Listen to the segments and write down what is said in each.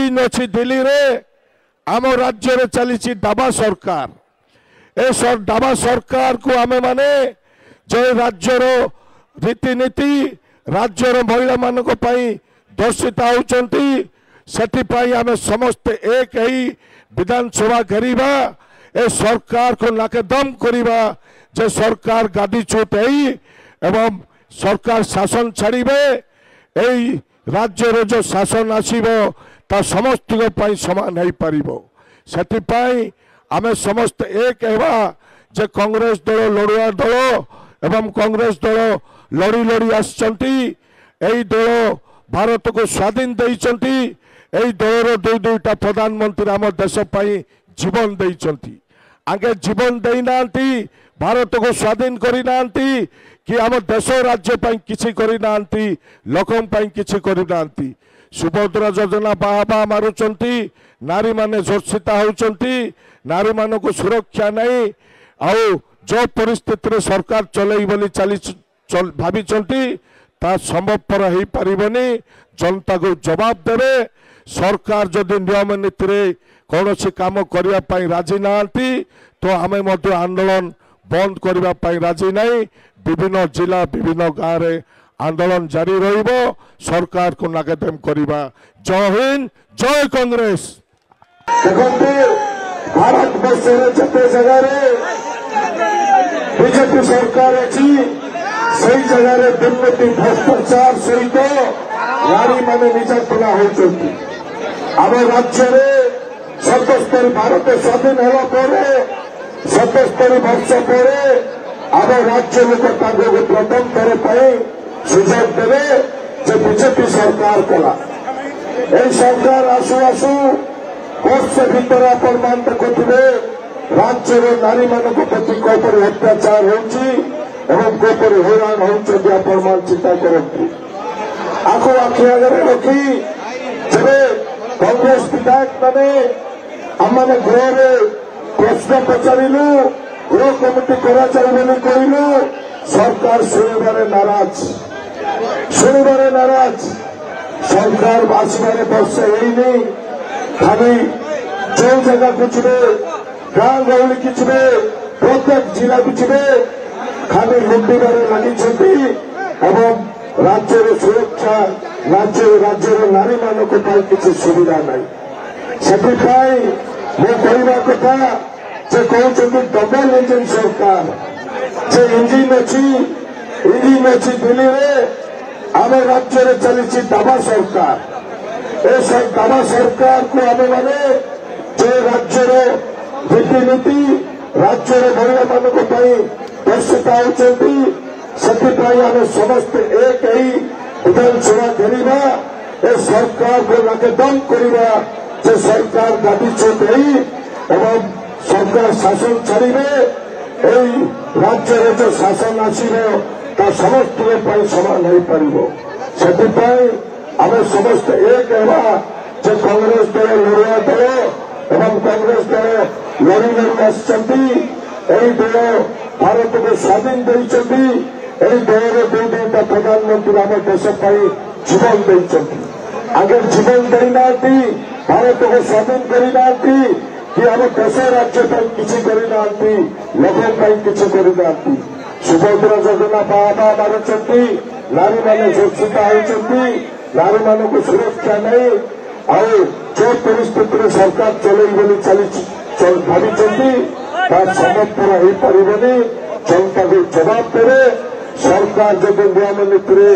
Engine अच्छी दिल्ली रे आम राज्य रे चली डाबा सरकार ए डाबा सरकार को आमे माने जो राज्यर रीतिनीति राज्यर महिला मानक पई दर्शित होउचंती सेटिपाई आमे समस्त एक ही विधानसभा घेरिबा ए सरकार को नाके दम करिबा जे सरकार गादी चुट एवं सरकार शासन छाड़िबे एई राज्य रे जो शासन आसीबो ता समस्त पई समान होई परिबो सेटिपाई आमे समस्त एक हेबा जे कांग्रेस दल लड़ुआ दल एवं कांग्रेस दल लड़ी लड़ी आसचंती एई दल भारत को स्वाधीन देइचंती एई दलर दुई दुईटा प्रधानमंत्री आम देश पई जीवन देइचंती आगे जीवन देई नांती भारत को स्वाधीन करी नांती कि आम देश राज्य पई किछि करी नांती लोकम पई किछि करी नांती सुभद्रा योजना बाहा मारुचंती नारी माने झर्षिता होउचंती नारी मान को सुरक्षा नहीं आउ जो परिस्थिति रे सरकार चलई बोली चली भाविचंती ता संभवपर हो पारिबनी जनता को जवाब देवे सरकार जदि नियम नीति रे कौन काम करने राजी नांती तो आमे मध्य आंदोलन बंद करने राजी नहीं विभिन्न जिला विभिन्न गाँव रे आंदोलन जारी रहिबो सरकार को नाकेदम करबा जय हिंद जय कांग्रेस भारत वर्ष जिते जगह बीजेपी सरकार अच्छी सही जगह दुर्नीति भ्रष्टाचार सहित नारी माने निर्यातना होती आम राज्य में 77 भारत स्वाधीन होगा 77 वर्ष पर आम राज्य लोक प्रथम थर सुजोग देवे जो बीजेपी सरकार कला सरकार आसु आसु वर्ष भीतर आपण मान देखुवे राज्य नारी मान प्रति कौपर अत्याचार होपर हैरान होती आपण मान चिंता करती आखु आखि आगे रखी जब कांग्रेस विधायक मैंने आम गृह प्रश्न पचारू गृह कमिटी कहलु सरकार शुणवे नाराज सरकार आसबार वर्ष है खाली जो जगह कुछ गाँ गहली किसी प्रत्येक जिला किसी खाली लुटिबार लगी राज्य सुरक्षा राज्य नारी मानक किसी सुविधा ना से कहवा कथा से कहते डबल इंजिन सरकार से इंजिन अच्छी दिल्ली में आम राज्य में चली डाबा सरकार ए डाबा सरकार को आम मैंने जो राज्यर रीतिनीति राज्य महिला मानक दर्शित होती आम समस्त एक ही विधानसभा घेरिबा ए सरकार को नाकेदम करवा जे सरकार गादी चुट एवं सरकार शासन छाड़े राज्य में जो शासन आसो ता समस्त समान हो पार आम समस्त एक है जो कांग्रेस दल लड़ुआ दल एवं कांग्रेस दल लड़ी लड़ी आसचंती दल भारत को स्वाधीन देइचंती दलर दुई दुईटा प्रधानमंत्री आम देश जीवन देइचंती आगे जीवन देना भारत को स्वाधीन करना कि आम देश राज्य किसी करना लोक किसी करना सुभद्रा योजना बाहा मारुचंती नारी माने सुरक्षित होती नारी मान को सुरक्षा नहीं आउ जो परिस्थिति सरकार चलई बोली चली भाविचंती संभवपर हो पारिबनी जनता को जवाब देवे सरकार जब नियम नीति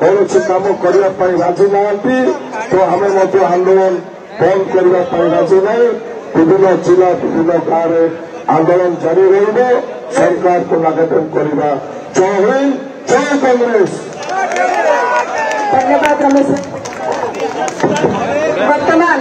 कौन काम करने राजी नांती तो आम आंदोलन बंद करने राजी ना विभिन्न जिला विभिन्न गाँव में आंदोलन जारी रहिबो सरकार को नाकेदम करवा जय हिंद जय कांग्रेस। धन्यवाद रमेश। वर्तमान